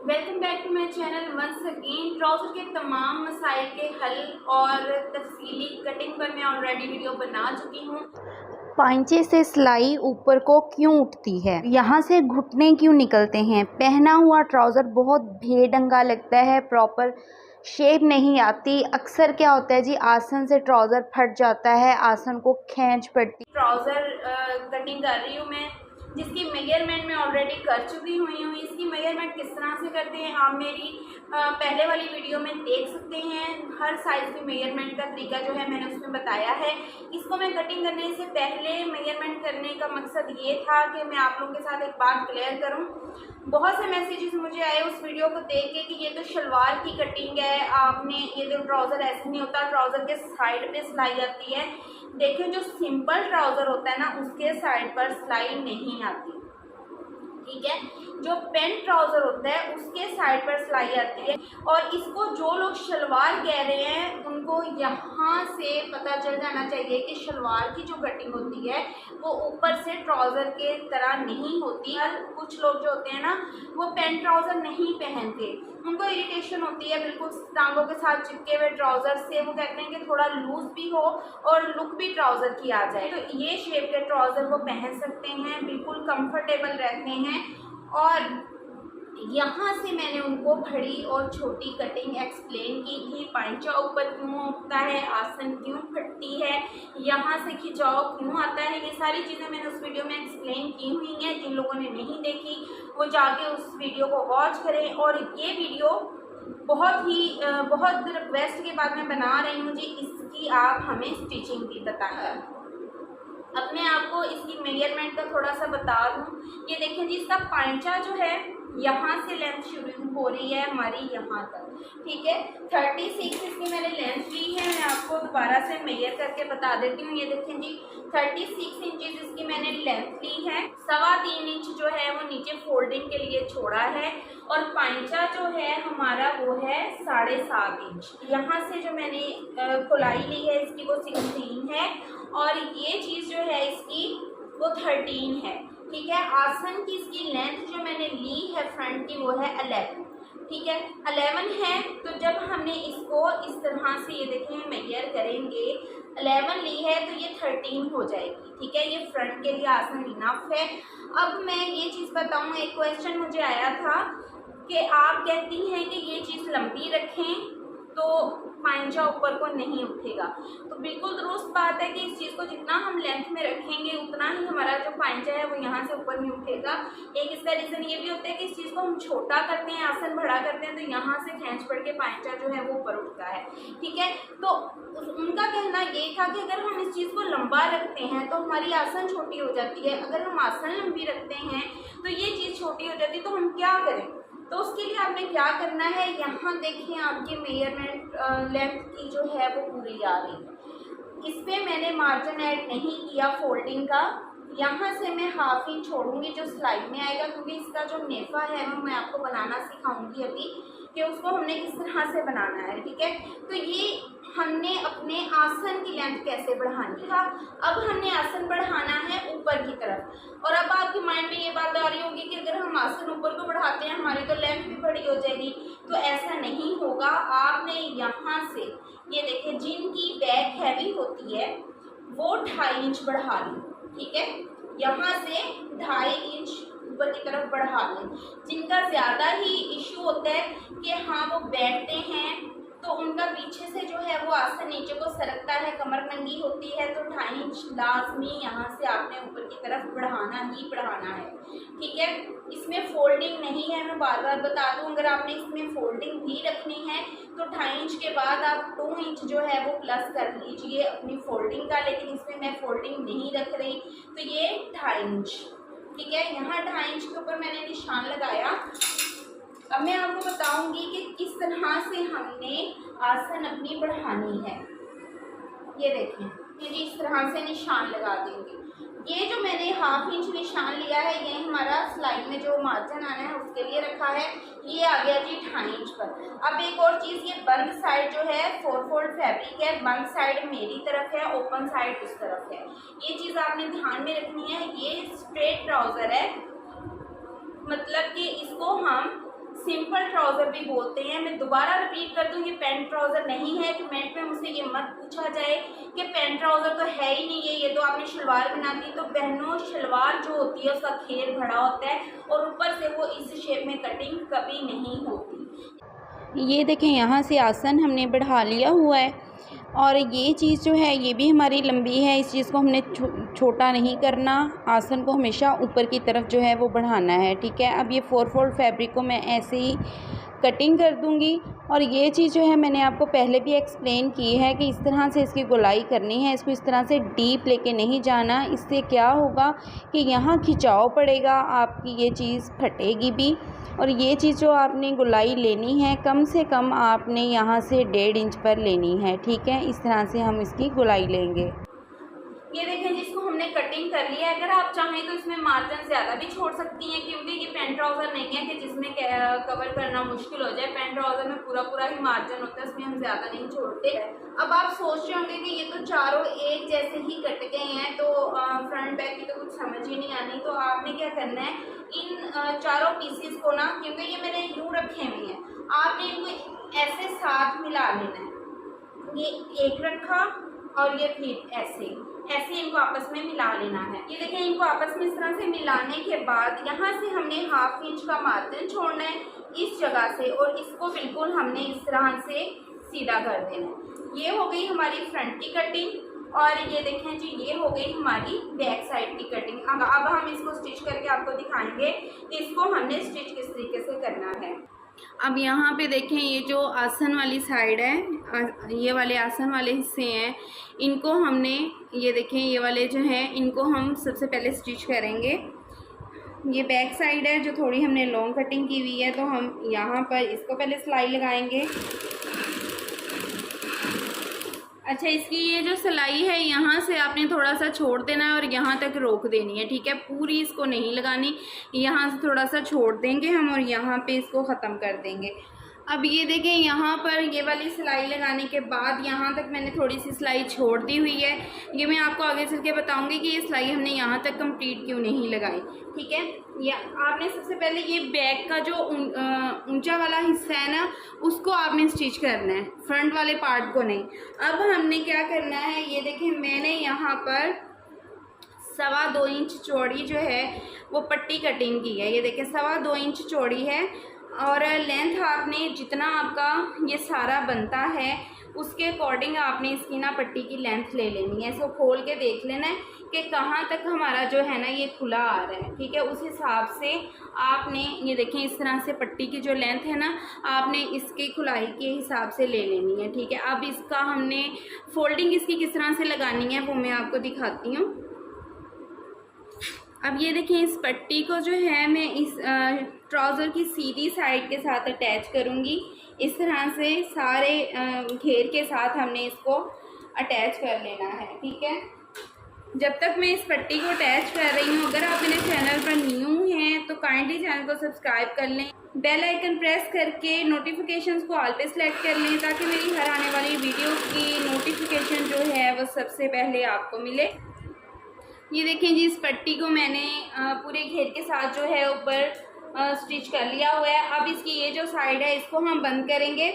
Welcome back to my channel once again. Trouser के तमाम मसाइल के हल और तफसीली कटिंग पर मैं ऑलरेडी वीडियो बना चुकी हूँ। पांचे से सिलाई ऊपर को क्यों उठती है, यहाँ से घुटने क्यों निकलते हैं, पहना हुआ ट्राउज़र बहुत बेढंगा लगता है, प्रॉपर शेप नहीं आती। अक्सर क्या होता है जी, आसन से ट्राउज़र फट जाता है, आसन को खींच पड़ती। ट्राउज़र कटिंग कर रही हूँ मैं, जिसकी मेजरमेंट मैं ऑलरेडी कर चुकी हुई हूँ। इसकी मेजरमेंट किस तरह से करते हैं आप मेरी पहले वाली वीडियो में देख सकते हैं। हर साइज़ की मेजरमेंट का तरीका जो है मैंने उसमें बताया है। इसको मैं कटिंग करने से पहले मेजरमेंट करने का मकसद ये था कि मैं आप लोगों के साथ एक बात क्लियर करूँ। बहुत से मैसेजेस मुझे आए उस वीडियो को देख के कि ये तो शलवार की कटिंग है, आपने ये तो ट्राउज़र ऐसे नहीं होता, ट्राउज़र के साइड पे सिलाई आती है। देखिए, जो सिंपल ट्राउज़र होता है ना, उसके साइड पर सिलाई नहीं आती, ठीक है। जो पेंट ट्राउज़र होता है उसके साइड पर सिलाई आती है। और इसको जो लोग शलवार कह रहे हैं उनको यहाँ से पता चल जाना चाहिए कि शलवार की जो कटिंग होती है वो ऊपर से ट्राउज़र के तरह नहीं होती। और कुछ लोग जो होते हैं ना, वो पेंट ट्राउज़र नहीं पहनते, उनको इरिटेशन होती है बिल्कुल टांगों के साथ चिपके हुए ट्राउज़र से। वो कहते हैं कि थोड़ा लूज भी हो और लुक भी ट्राउज़र की आ जाए। तो ये शेप के ट्राउज़र वो पहन सकते हैं, बिल्कुल कंफर्टेबल रहते हैं। और यहाँ से मैंने उनको बड़ी और छोटी कटिंग एक्सप्लेन की थी। पांचा ऊपर क्यों उठता है, आसन क्यों फटती है, यहाँ से खिंचाव क्यों आता है, ये सारी चीज़ें मैंने उस वीडियो में एक्सप्लेन की हुई हैं। जिन लोगों ने नहीं देखी वो जाके उस वीडियो को वॉच करें। और ये वीडियो बहुत रिक्वेस्ट के बाद मैं बना रही हूँ जी, इसकी आप हमें स्टिचिंग भी बताएं। अपने आप को इसकी मेजरमेंट का थोड़ा सा बता दूँ। ये देखें जी, इसका पांचा जो है यहाँ से लेंथ शुरू हो रही है हमारी यहाँ तक, ठीक है। 36 इसकी मैंने लेंथ ली है। मैं आपको दोबारा से मेजर करके बता देती हूँ। ये देखें जी, 36 इंचेस इसकी मैंने लेंथ ली है। 3.25 इंच जो है वो नीचे फोल्डिंग के लिए छोड़ा है। और पांचा जो है हमारा वो है 7.5 इंच। यहाँ से जो मैंने खुलाई ली है इसकी वो 16 है। और ये चीज़ जो है इसकी वो 13 है, ठीक है। आसन की इसकी लेंथ जो मैंने ली है फ्रंट की वो है 11, ठीक है, 11 है। तो जब हमने इसको इस तरह से ये देखें मेजर करेंगे, 11 ली है तो ये 13 हो जाएगी, ठीक है। ये फ्रंट के लिए आसन इनफ है। अब मैं ये चीज़ बताऊँ, एक क्वेश्चन मुझे आया था कि आप कहती हैं कि ये चीज़ लंबी रखें तो पांचा ऊपर को नहीं उठेगा। तो बिल्कुल दुरुस्त बात है कि इस चीज़ को जितना हम लेंथ में रखेंगे उतना ही हमारा जो पांचा है वो यहाँ से ऊपर नहीं उठेगा। एक इसका रीज़न ये भी होता है कि इस चीज़ को हम छोटा करते हैं, आसन बड़ा करते हैं, तो यहाँ से खींच पड़ के पांचा जो है वो ऊपर उठता है, ठीक है। तो उनका कहना ये था कि अगर हम इस चीज़ को लंबा रखते हैं तो हमारी आसन छोटी हो जाती है, अगर हम आसन लंबी रखते हैं तो ये चीज़ छोटी हो जाती है। तो हम क्या करें? तो उसके लिए आपने क्या करना है, यहाँ देखिए आपकी मेजरमेंट लेंथ की जो है वो पूरी आ रही है। इस पर मैंने मार्जिन ऐड नहीं किया फोल्डिंग का। यहाँ से मैं 1/2 इंच छोड़ूंगी जो सिलाई में आएगा, क्योंकि इसका जो नेफा है वो मैं आपको बनाना सिखाऊंगी अभी कि उसको हमने किस तरह से बनाना है, ठीक है। तो ये हमने अपने आसन की लेंथ कैसे बढ़ानी है। अब हमने आसन बढ़ाना है ऊपर की तरफ। और अब आपके माइंड में ये बात आ रही होगी कि अगर हम आसन ऊपर को बढ़ाते हैं हमारी तो लेंथ भी बड़ी हो जाएगी। तो ऐसा नहीं होगा। आपने यहाँ से ये देखिए, जिनकी बैक हैवी होती है वो 2.5 इंच बढ़ा लें, ठीक है। यहाँ से 2.5 इंच ऊपर की तरफ बढ़ा लें। जिनका ज़्यादा ही इशू होता है कि हाँ वो बैठते हैं तो उनका पीछे से जो है वो आसन नीचे को सरकता है, कमर नंगी होती है, तो 2.5 इंच लाजमी यहाँ से आपने ऊपर की तरफ बढ़ाना ही बढ़ाना है, ठीक है। इसमें फोल्डिंग नहीं है, मैं बार बार बता दूँ। अगर आपने इसमें फोल्डिंग भी रखनी है तो 2.5 इंच के बाद आप 2 इंच जो है वो प्लस कर लीजिए अपनी फोल्डिंग का। लेकिन इसमें मैं फोल्डिंग नहीं रख रही, तो ये 2.5 इंच, ठीक है। यहाँ 2.5 इंच के ऊपर मैंने निशान लगाया। अब मैं आपको बताऊंगी कि किस तरह से हमने आसन अपनी बढ़ानी है। ये देखें, ये जी इस तरह से निशान लगा देंगे। ये जो मैंने 1/2 इंच निशान लिया है ये हमारा सिलाई में जो मार्जिन आना है उसके लिए रखा है। ये आ गया जी 2.5 इंच पर। अब एक और चीज़, ये बंद साइड जो है 4 फोल्ड फैब्रिक है, बंद साइड मेरी तरफ है, ओपन साइड उस तरफ है। ये चीज़ आपने ध्यान में रखनी है। ये स्ट्रेट ट्राउज़र है, मतलब कि इसको हम सिंपल ट्राउज़र भी बोलते हैं। मैं दोबारा रिपीट कर दूँ, ये पैंट ट्राउज़र नहीं है। कमेंट में मुझसे ये मत पूछा जाए कि पैंट ट्राउज़र तो है ही नहीं है, ये तो आपने शलवार बना दी। तो बहनों, शलवार जो होती है उसका घेर बड़ा होता है और ऊपर से वो इस शेप में कटिंग कभी नहीं होती। ये देखें, यहाँ से आसन हमने बढ़ा लिया हुआ है और ये चीज़ जो है ये भी हमारी लंबी है। इस चीज़ को हमने छोटा नहीं करना, आसन को हमेशा ऊपर की तरफ जो है वो बढ़ाना है। ठीक है, अब ये 4 फोल्ड फैब्रिक को मैं ऐसे ही कटिंग कर दूंगी। और ये चीज़ जो है मैंने आपको पहले भी एक्सप्लेन की है कि इस तरह से इसकी गोलाई करनी है, इसको इस तरह से डीप लेके नहीं जाना। इससे क्या होगा कि यहाँ खिंचाव पड़ेगा, आपकी ये चीज़ फटेगी भी। और ये चीज़ जो आपने गोलाई लेनी है कम से कम आपने यहाँ से 1.5 इंच पर लेनी है। ठीक है, इस तरह से हम इसकी गोलाई लेंगे। ये देखें जिसको हमने कटिंग कर लिया है। अगर आप चाहें तो इसमें मार्जिन ज़्यादा भी छोड़ सकती हैं, क्योंकि ये पैंट ट्राउज़र नहीं है कि जिसमें कवर करना मुश्किल हो जाए। पैंट ट्राउज़र में पूरा ही मार्जिन होता है, उसमें हम ज़्यादा नहीं छोड़ते। अब आप सोच रहे होंगे कि ये तो चारों एक जैसे ही कट गए हैं, तो फ्रंट बैक की तो कुछ समझ ही नहीं आनी। तो आपने क्या करना है, इन चारों पीसीस को ना, क्योंकि ये मैंने यूँ रखे हुए हैं, आपने इनको ऐसे साथ मिला लेना है। ये एक रखा और ये फिर ऐसे इनको आपस में मिला लेना है। ये देखें, इनको आपस में इस तरह से मिलाने के बाद यहाँ से हमने 1/2 इंच का मार्जिन छोड़ना है इस जगह से, और इसको बिल्कुल हमने इस तरह से सीधा कर देना है। ये हो गई हमारी फ्रंट की कटिंग और ये देखें जी, ये हो गई हमारी बैक साइड की कटिंग। अब हम इसको स्टिच करके आपको दिखाएंगे कि इसको हमने स्टिच किस तरीके से करना है। अब यहाँ पे देखें, ये जो आसन वाली साइड है, ये वाले आसन वाले हिस्से हैं, इनको हमने, ये देखें ये वाले जो हैं, इनको हम सबसे पहले स्टिच करेंगे। ये बैक साइड है जो थोड़ी हमने लॉन्ग कटिंग की हुई है, तो हम यहाँ पर इसको पहले सिलाई लगाएंगे। अच्छा, इसकी ये जो सिलाई है यहाँ से आपने थोड़ा सा छोड़ देना है और यहाँ तक रोक देनी है। ठीक है, पूरी इसको नहीं लगानी, यहाँ से थोड़ा सा छोड़ देंगे हम और यहाँ पे इसको ख़त्म कर देंगे। अब ये देखें, यहाँ पर ये वाली सिलाई लगाने के बाद यहाँ तक मैंने थोड़ी सी सिलाई छोड़ दी हुई है। ये मैं आपको आगे चल के बताऊँगी कि ये सिलाई हमने यहाँ तक कंप्लीट क्यों नहीं लगाई। ठीक है, या आपने सबसे पहले ये बैक का जो ऊंचा वाला हिस्सा है ना, उसको आपने स्टिच करना है, फ्रंट वाले पार्ट को नहीं। अब हमने क्या करना है, ये देखें मैंने यहाँ पर 2.25 इंच चौड़ी जो है वो पट्टी कटिंग की है। ये देखें 2.25 इंच चौड़ी है और लेंथ आपने जितना आपका ये सारा बनता है उसके अकॉर्डिंग आपने इसकी ना पट्टी की लेंथ ले लेनी है। इसको खोल के देख लेना है कि कहाँ तक हमारा जो है ना ये खुला आ रहा है। ठीक है, उस हिसाब से आपने ये देखें इस तरह से पट्टी की जो लेंथ है ना, आपने इसकी खुलाई के हिसाब से ले लेनी है। ठीक है, अब इसका हमने फोल्डिंग इसकी किस तरह से लगानी है वो मैं आपको दिखाती हूँ। अब ये देखें, इस पट्टी को जो है मैं इस ट्राउज़र की सीधी साइड के साथ अटैच करूँगी। इस तरह से सारे घेर के साथ हमने इसको अटैच कर लेना है। ठीक है, जब तक मैं इस पट्टी को अटैच कर रही हूँ, अगर आप मेरे चैनल पर न्यू हैं तो काइंडली चैनल को सब्सक्राइब कर लें, बेल आइकन प्रेस करके नोटिफिकेशंस को ऑल पे सेलेक्ट कर लें, ताकि मेरी हर आने वाली वीडियो की नोटिफिकेशन जो है वो सबसे पहले आपको मिले। ये देखें जी, इस पट्टी को मैंने पूरे घेर के साथ जो है ऊपर स्टिच कर लिया हुआ है। अब इसकी ये जो साइड है इसको हम बंद करेंगे।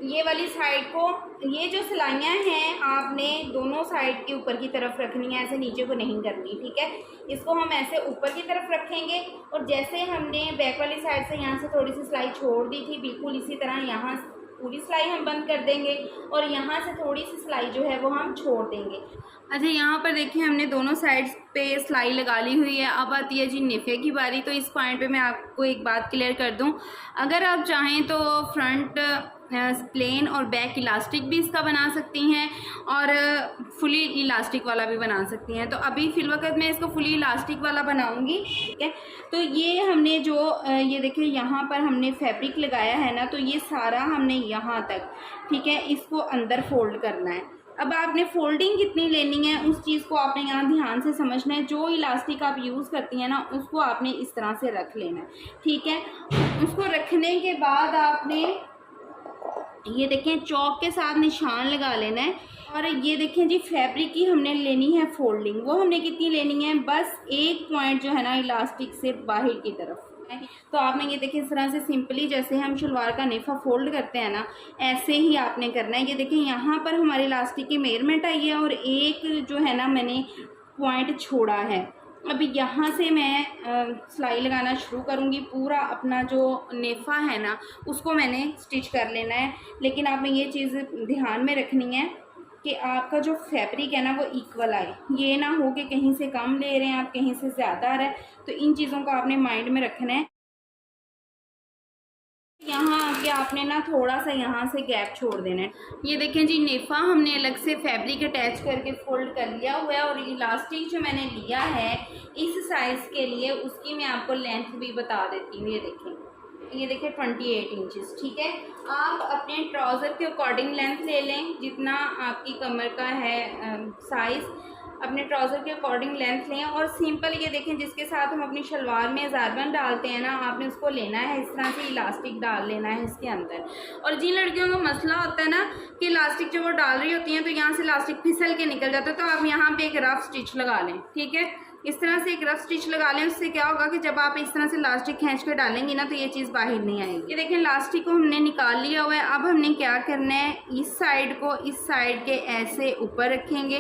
ये वाली साइड को, ये जो सिलाइयाँ हैं आपने दोनों साइड के ऊपर की तरफ रखनी है, ऐसे नीचे को नहीं करनी। ठीक है, इसको हम ऐसे ऊपर की तरफ रखेंगे और जैसे हमने बैक वाली साइड से यहाँ से थोड़ी सी सिलाई छोड़ दी थी, बिल्कुल इसी तरह यहाँ पूरी सिलाई हम बंद कर देंगे और यहाँ से थोड़ी सी सिलाई जो है वो हम छोड़ देंगे। अच्छा, यहाँ पर देखिए हमने दोनों साइड्स पे सिलाई लगा ली हुई है। अब आती है जी नेफे की बारी। तो इस पॉइंट पे मैं आपको एक बात क्लियर कर दूँ, अगर आप चाहें तो फ्रंट प्लेन और बैक इलास्टिक भी इसका बना सकती हैं और फुली इलास्टिक वाला भी बना सकती हैं। तो अभी फ़िलवक़्त मैं इसको फुली इलास्टिक वाला बनाऊंगी। ठीक है, तो ये हमने जो ये देखिए यहाँ पर हमने फैब्रिक लगाया है ना, तो ये सारा हमने यहाँ तक, ठीक है, इसको अंदर फोल्ड करना है। अब आपने फोल्डिंग कितनी लेनी है उस चीज़ को आपने यहाँ ध्यान से समझना है। जो इलास्टिक आप यूज़ करती हैं ना, उसको आपने इस तरह से रख लेना है। ठीक है, उसको रखने के बाद आपने ये देखें चौक के साथ निशान लगा लेना है। और ये देखें जी, फैब्रिक की हमने लेनी है फोल्डिंग। वो हमने कितनी लेनी है, बस एक पॉइंट जो है ना इलास्टिक से बाहर की तरफ, तो आपने ये देखिए इस तरह से सिंपली जैसे हम शलवार का नेफा फोल्ड करते हैं ना, ऐसे ही आपने करना है। ये देखिए यहाँ पर हमारी इलास्टिक की मेजरमेंट आई है और एक जो है ना मैंने पॉइंट छोड़ा है। अभी यहाँ से मैं सिलाई लगाना शुरू करूँगी। पूरा अपना जो नेफा है ना उसको मैंने स्टिच कर लेना है, लेकिन आपने ये चीज़ ध्यान में रखनी है कि आपका जो फैब्रिक है ना वो इक्वल आए। ये ना हो कि कहीं से कम ले रहे हैं आप, कहीं से ज़्यादा आ रहा है, तो इन चीज़ों को आपने माइंड में रखना है। यहाँ आके आपने ना थोड़ा सा यहाँ से गैप छोड़ देना है। ये देखें जी, नेफा हमने अलग से फैब्रिक अटैच करके फोल्ड कर लिया हुआ है और इलास्टिक जो मैंने लिया है इस साइज़ के लिए उसकी मैं आपको लेंथ भी बता देती हूँ। ये देखें 28 इंचेस, ठीक है। आप अपने ट्राउज़र के अकॉर्डिंग लेंथ ले लें, जितना आपकी कमर का है साइज़ अपने ट्राउज़र के अकॉर्डिंग लेंथ लें। और सिंपल ये देखें जिसके साथ हम अपनी शलवार में ज़ारबन डालते हैं ना, आपने उसको लेना है इस तरह से, इलास्टिक डाल लेना है इसके अंदर। और जिन लड़कियों को मसला होता है ना कि इलास्टिक जब वो डाल रही होती हैं तो यहाँ से इलास्टिक फिसल के निकल जाता है, तो आप यहाँ पे एक रफ स्टिच लगा लें, ठीक है। इस तरह से एक रफ स्टिच लगा लें। उससे क्या होगा कि जब आप इस तरह से इलास्टिक खींच कर डालेंगी ना तो ये चीज़ बाहर नहीं आएगी। ये देखें इलास्टिक को हमने निकाल लिया हुआ है। अब हमने क्या करना है, इस साइड को इस साइड के ऐसे ऊपर रखेंगे,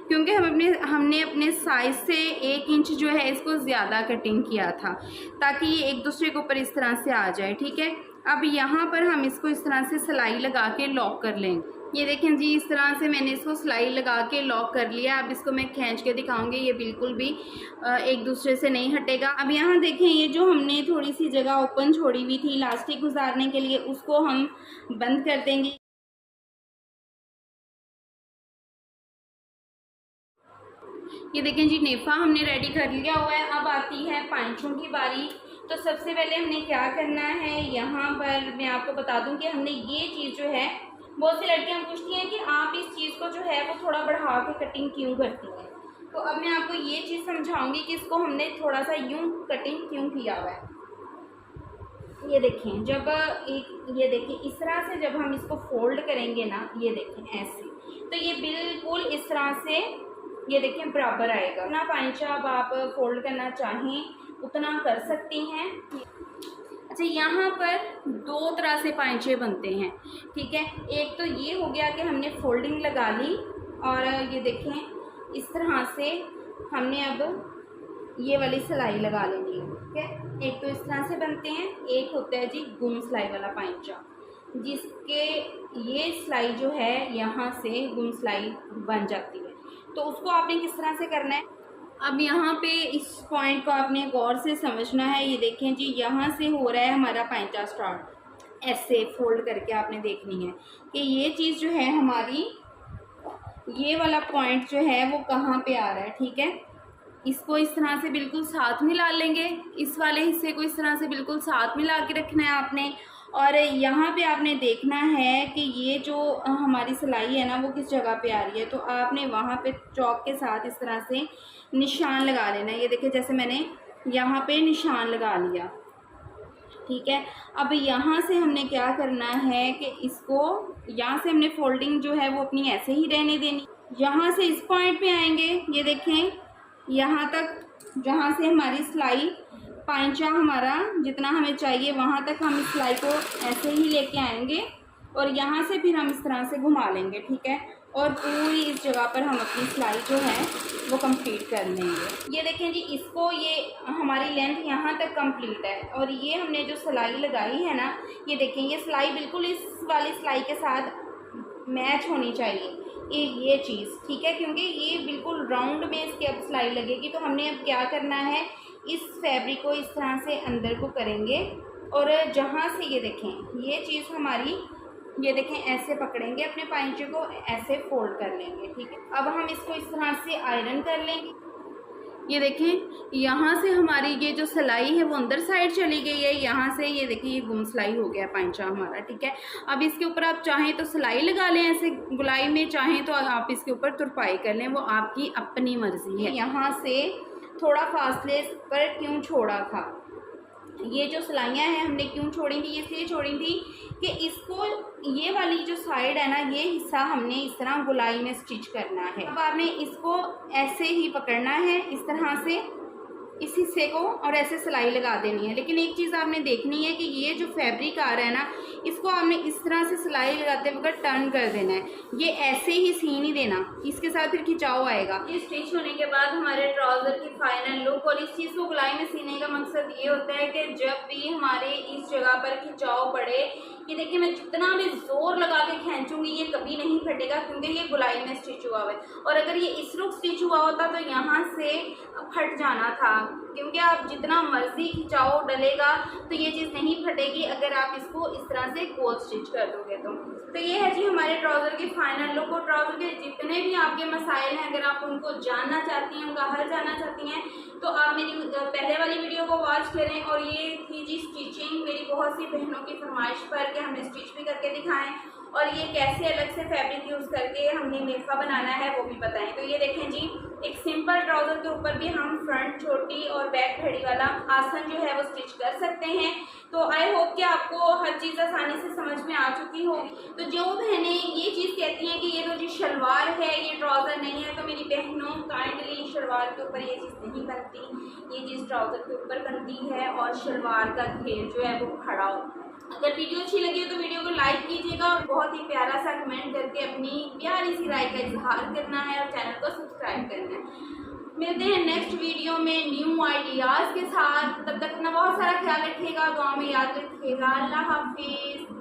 क्योंकि हमने अपने साइज से 1 इंच जो है इसको ज़्यादा कटिंग किया था ताकि ये एक दूसरे के ऊपर इस तरह से आ जाए, ठीक है। अब यहाँ पर हम इसको इस तरह से सिलाई लगा के लॉक कर लेंगे। ये देखें जी, इस तरह से मैंने इसको सिलाई लगा के लॉक कर लिया। अब इसको मैं खींच के दिखाऊंगी, ये बिल्कुल भी एक दूसरे से नहीं हटेगा। अब यहाँ देखें, ये जो हमने थोड़ी सी जगह ओपन छोड़ी हुई थी इलास्टिक गुजारने के लिए, उसको हम बंद कर देंगे। ये देखें जी, नेफा हमने रेडी कर लिया हुआ है। अब आती है पांचों की बारी। तो सबसे पहले हमने क्या करना है, यहाँ पर मैं आपको बता दूं कि हमने ये चीज़ जो है, बहुत सी लड़कियां पूछती हैं कि आप इस चीज़ को जो है वो थोड़ा बढ़ा के कटिंग क्यों करती हैं। तो अब मैं आपको ये चीज़ समझाऊंगी कि इसको हमने थोड़ा सा यूं कटिंग क्यों किया हुआ है। ये देखें, ये देखें इस तरह से जब हम इसको फोल्ड करेंगे ना, ये देखें ऐसे, तो ये बिल्कुल इस तरह से ये देखें बराबर आएगा। ना पांचा अब आप फोल्ड करना चाहें उतना कर सकती हैं। अच्छा, यहाँ पर 2 तरह से पांचे बनते हैं, ठीक है। एक तो ये हो गया कि हमने फोल्डिंग लगा ली और ये देखें इस तरह से हमने अब ये वाली सिलाई लगा लेनी है, ठीक है। एक तो इस तरह से बनते हैं, एक होता है जी गुम सिलाई वाला पांचा, जिसके ये सिलाई जो है यहाँ से गुम सिलाई बन जाती है। तो उसको आपने किस तरह से करना है, अब यहाँ पे इस पॉइंट को आपने गौर से समझना है। ये देखें जी, यहाँ से हो रहा है हमारा पांचा स्टार्ट, ऐसे फोल्ड करके आपने देखनी है कि ये चीज़ जो है हमारी, ये वाला पॉइंट जो है वो कहाँ पे आ रहा है, ठीक है। इसको इस तरह से बिल्कुल साथ मिला लेंगे, इस वाले हिस्से को इस तरह से बिल्कुल साथ मिला के रखना है आपने। और यहाँ पे आपने देखना है कि ये जो हमारी सिलाई है ना वो किस जगह पे आ रही है, तो आपने वहाँ पे चौक के साथ इस तरह से निशान लगा लेना है। ये देखिए जैसे मैंने यहाँ पे निशान लगा लिया, ठीक है। अब यहाँ से हमने क्या करना है कि इसको यहाँ से हमने फोल्डिंग जो है वो अपनी ऐसे ही रहने देनी। यहाँ से इस पॉइंट पे आएंगे, ये देखें यहाँ तक, जहाँ से हमारी सिलाई पांचा हमारा जितना हमें चाहिए वहाँ तक हम इस सिलाई को ऐसे ही लेके आएंगे और यहाँ से फिर हम इस तरह से घुमा लेंगे, ठीक है। और पूरी इस जगह पर हम अपनी सिलाई जो है वो कंप्लीट कर लेंगे। ये देखें जी, इसको ये हमारी लेंथ यहाँ तक कंप्लीट है और ये हमने जो सिलाई लगाई है ना, ये देखें ये सिलाई बिल्कुल इस वाली सिलाई के साथ मैच होनी चाहिए ये चीज़, ठीक है। क्योंकि ये बिल्कुल राउंड में इसके अब सिलाई लगेगी, तो हमने अब क्या करना है, इस फैब्रिक को इस तरह से अंदर को करेंगे और जहाँ से ये देखें ये चीज़ हमारी, ये देखें ऐसे पकड़ेंगे अपने पांचे को, ऐसे फोल्ड कर लेंगे, ठीक है। अब हम इसको इस तरह से आयरन कर लेंगे। ये देखें यहाँ से हमारी ये जो सिलाई है वो अंदर साइड चली गई है, यहाँ से ये देखिए ये गुम सिलाई हो गया पांचा हमारा, ठीक है। अब इसके ऊपर आप चाहें तो सिलाई लगा लें ऐसे गुलाई में, चाहें तो आप इसके ऊपर तुरपाई कर लें, वो आपकी अपनी मर्जी है। यहाँ से थोड़ा फासले पर क्यों छोड़ा था, ये जो सिलाइयाँ हैं हमने क्यों छोड़ी थी, इसलिए छोड़ी थी कि इसको ये वाली जो साइड है ना, ये हिस्सा हमने इस तरह गुलाई में स्टिच करना है। अब आपने इसको ऐसे ही पकड़ना है इस तरह से इस हिस्से को और ऐसे सिलाई लगा देनी है। लेकिन एक चीज़ आपने देखनी है कि ये जो फैब्रिक आ रहा है ना, इसको आपने इस तरह से सिलाई लगाते वक्त टर्न कर देना है, ये ऐसे ही सी नहीं देना, इसके साथ फिर खिंचाव आएगा। ये स्टिच होने के बाद हमारे ट्राउज़र की फाइनल लुक, और इस चीज़ को गुलाई में सीने का मकसद ये होता है कि जब भी हमारे इस जगह पर खिंचाव पड़े, ये देखिए मैं जितना भी जोर लगा के खींचूंगी ये कभी नहीं फटेगा, क्योंकि ये गुलाई में स्टिच हुआ हुआ है। और अगर ये इस रुख स्टिच हुआ होता तो यहाँ से फट जाना था, क्योंकि आप जितना मर्जी खिंचाओ डलेगा तो ये चीज़ नहीं फटेगी अगर आप इसको इस तरह से गोल स्टिच कर दोगे तो ये है जी हमारे ट्राउज़र की फाइनल लुक। और ट्राउज़र के जितने भी आपके मसाइल हैं, अगर आप उनको जानना चाहती हैं, उनका हल जानना चाहती हैं, तो आप मेरी पहले वाली वीडियो को वॉच करें। और ये थी जी स्टिचिंग मेरी बहुत सी बहनों की फरमाइश पर कि हमें स्टिच भी करके दिखाएं, और ये कैसे अलग से फैब्रिक यूज़ करके हमने मेखा बनाना है वो भी बताएं। तो ये देखें जी, एक सिंपल ट्राउज़र के ऊपर भी हम फ्रंट छोटी और बैक घड़ी वाला आसन जो है वो स्टिच कर सकते हैं। तो आई होप कि आपको हर चीज़ आसानी से समझ में आ चुकी होगी। तो जो बहनें ये चीज़ कहती हैं कि ये तो जी शलवार है, ये ट्राउज़र नहीं है, तो मेरी बहनों काइंडली शलवार के ऊपर ये चीज़ नहीं बनती, ये चीज़ ट्राउज़र के ऊपर बनती है और शलवार का घेर जो है वो खड़ा होता है। अगर वीडियो अच्छी लगी हो तो वीडियो को लाइक कीजिएगा और बहुत ही प्यारा सा कमेंट करके अपनी प्यारी सी राय का इजहार करना है और चैनल को सब्सक्राइब करना है। मिलते हैं नेक्स्ट वीडियो में न्यू आइडियाज़ के साथ। तब तक अपना बहुत सारा ख्याल रखिएगा, दुआ में याद रखिएगा। अल्लाह हाफिज़।